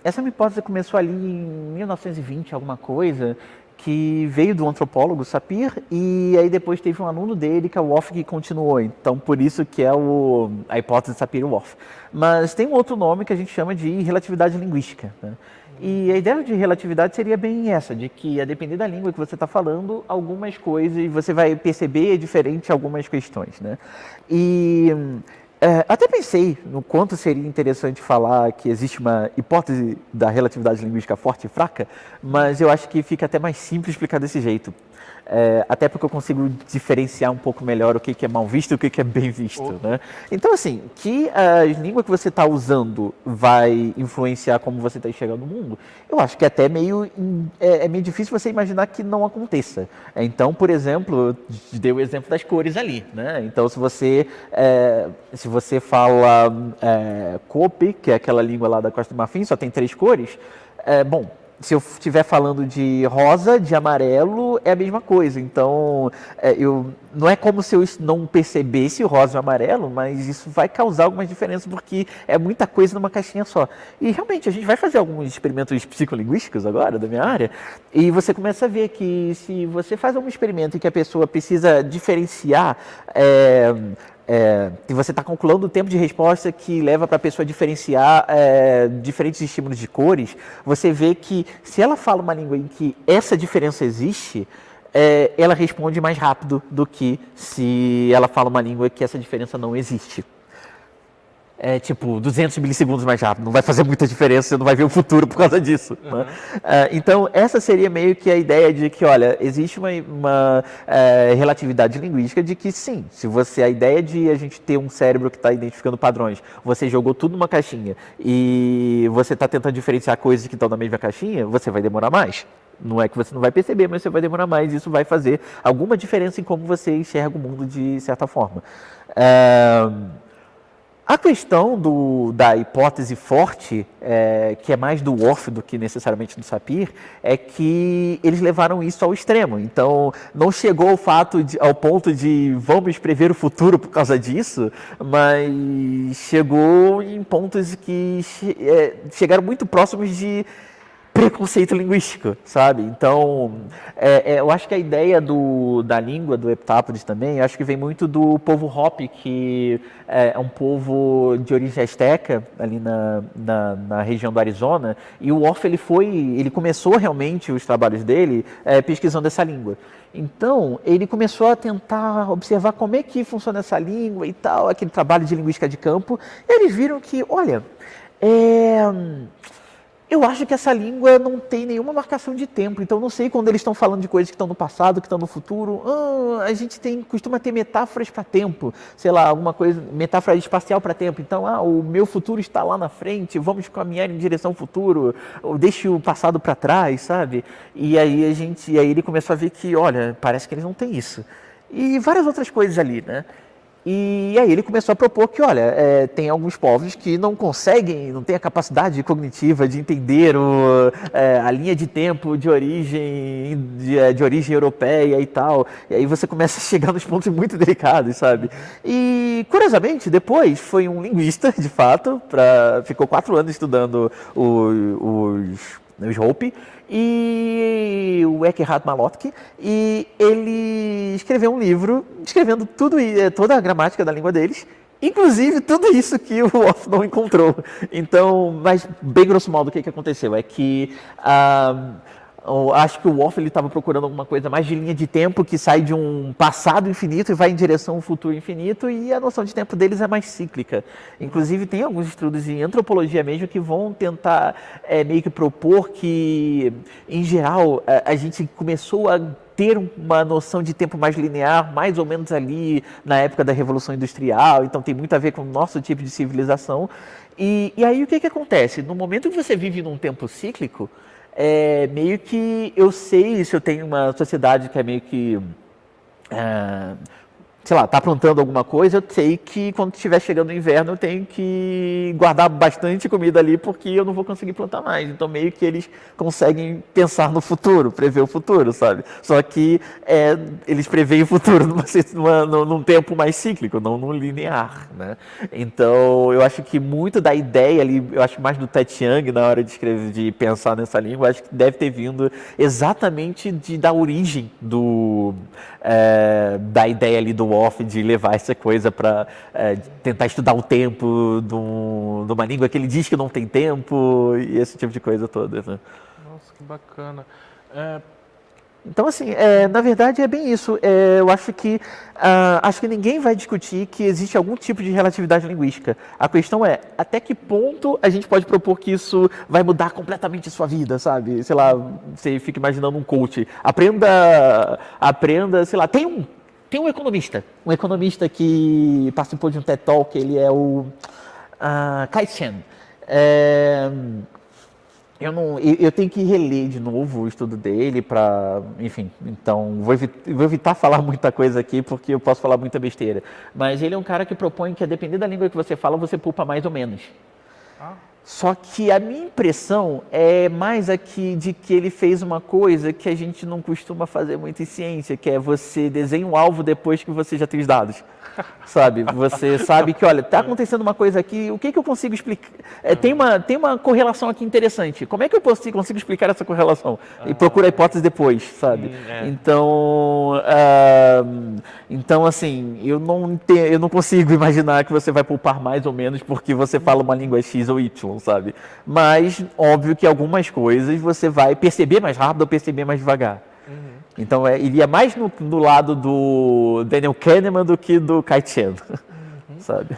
essa minha hipótese começou ali em 1920, alguma coisa, que veio do antropólogo Sapir, e aí depois teve um aluno dele, que é o Wolff, que continuou. Então, por isso que é a hipótese Sapir-Whorf. Mas tem um outro nome que a gente chama de relatividade linguística, né? E a ideia de relatividade seria bem essa, de que, a depender da língua que você está falando, algumas coisas você vai perceber diferente algumas questões, né? E até pensei no quanto seria interessante falar que existe uma hipótese da relatividade linguística forte e fraca, mas eu acho que fica até mais simples explicar desse jeito. Até porque eu consigo diferenciar um pouco melhor o que é mal visto e o que é bem visto, né? Então, assim, que a língua que você está usando vai influenciar como você está enxergando o mundo, eu acho que até é meio difícil você imaginar que não aconteça. Então, por exemplo, eu dei o exemplo das cores ali, né? Então, se você fala Copi, que é aquela língua lá da Costa do Marfim, só tem 3 cores, bom, se eu estiver falando de rosa, de amarelo, é a mesma coisa. Então, não é como se eu não percebesse o rosa e o amarelo, mas isso vai causar algumas diferenças, porque é muita coisa numa caixinha só. E, realmente, a gente vai fazer alguns experimentos psicolinguísticos agora, da minha área, e você começa a ver que se você faz um experimento em que a pessoa precisa diferenciar... e você está calculando o tempo de resposta que leva para a pessoa diferenciar diferentes estímulos de cores, você vê que se ela fala uma língua em que essa diferença existe, ela responde mais rápido do que se ela fala uma língua que essa diferença não existe. Tipo 200 milissegundos mais rápido, não vai fazer muita diferença, você não vai ver o futuro por causa disso. Uhum. Né? Então, essa seria meio que a ideia de que, olha, existe uma relatividade linguística de que sim, a ideia de a gente ter um cérebro que está identificando padrões, você jogou tudo numa caixinha e você está tentando diferenciar coisas que estão na mesma caixinha, você vai demorar mais. Não é que você não vai perceber, mas você vai demorar mais, e isso vai fazer alguma diferença em como você enxerga o mundo de certa forma. A questão da hipótese forte, que é mais do Whorf do que necessariamente do Sapir, é que eles levaram isso ao extremo. Então, não chegou ao ponto de vamos prever o futuro por causa disso, mas chegou em pontos que chegaram muito próximos de preconceito linguístico, sabe? Então, eu acho que a ideia da língua do heptápodes também, acho que vem muito do povo Hopi, que é um povo de origem asteca, ali na região do Arizona, e o Whorf, ele começou realmente os trabalhos dele pesquisando essa língua. Então, ele começou a tentar observar como é que funciona essa língua e tal, aquele trabalho de linguística de campo, e eles viram que, olha, eu acho que essa língua não tem nenhuma marcação de tempo, então não sei quando eles estão falando de coisas que estão no passado, que estão no futuro. A gente costuma ter metáforas para tempo, sei lá, alguma coisa, metáfora espacial para tempo. Então, o meu futuro está lá na frente, vamos caminhar em direção ao futuro, ou deixe o passado para trás, sabe? E aí ele começou a ver que, olha, parece que eles não têm isso. E várias outras coisas ali, né? E aí ele começou a propor que, olha, tem alguns povos que não têm a capacidade cognitiva de entender a linha de tempo de origem europeia e tal. E aí você começa a chegar nos pontos muito delicados, sabe? E, curiosamente, depois foi um linguista, de fato, ficou 4 anos estudando os Hopi, e o Eckhard Malotki, e ele escreveu um livro descrevendo toda a gramática da língua deles, inclusive tudo isso que o Whorf não encontrou. Então, mas bem grosso modo, o que aconteceu é que acho que o Whorf estava procurando alguma coisa mais de linha de tempo que sai de um passado infinito e vai em direção a um futuro infinito, e a noção de tempo deles é mais cíclica. Inclusive, tem alguns estudos em antropologia mesmo que vão tentar meio que propor que, em geral, a gente começou a ter uma noção de tempo mais linear, mais ou menos ali na época da Revolução Industrial, então tem muito a ver com o nosso tipo de civilização. E aí o que acontece? No momento que você vive num tempo cíclico, meio que eu sei se eu tenho uma sociedade que é meio que sei lá, tá aprontando alguma coisa, eu sei que quando estiver chegando o inverno eu tenho que guardar bastante comida ali porque eu não vou conseguir plantar mais. Então meio que eles conseguem pensar no futuro, prever o futuro, sabe? Só que eles preveem o futuro num tempo mais cíclico, não num linear, né? Então eu acho que muito da ideia ali, eu acho mais do Ted Chiang na hora de escrever, de pensar nessa língua, acho que deve ter vindo exatamente da origem da ideia ali do Worf de levar essa coisa para tentar estudar o tempo de uma língua que ele diz que não tem tempo e esse tipo de coisa toda, né? Nossa, que bacana. Então, assim, na verdade é bem isso. Eu acho que ninguém vai discutir que existe algum tipo de relatividade linguística. A questão é, até que ponto a gente pode propor que isso vai mudar completamente a sua vida, sabe? Sei lá, você fica imaginando um coach. Aprenda, sei lá, tem um economista que participou de um TED Talk, ele é o Kai-Chen. Eu tenho que reler de novo o estudo dele enfim, então vou evitar falar muita coisa aqui porque eu posso falar muita besteira. Mas ele é um cara que propõe que a depender da língua que você fala, você poupa mais ou menos. Só que a minha impressão é mais aqui de que ele fez uma coisa que a gente não costuma fazer muito em ciência, que é você desenha um alvo depois que você já tem os dados. Sabe? Você sabe que, olha, está acontecendo uma coisa aqui, o que eu consigo explicar? Tem uma correlação aqui interessante. Como é que eu consigo explicar essa correlação? E procura a hipótese depois, sabe? Então, assim, eu não consigo imaginar que você vai poupar mais ou menos porque você fala uma língua X ou Y, sabe? Mas, óbvio que algumas coisas você vai perceber mais rápido ou perceber mais devagar. Então, iria mais no lado do Daniel Kahneman do que do Kai-Chen, sabe?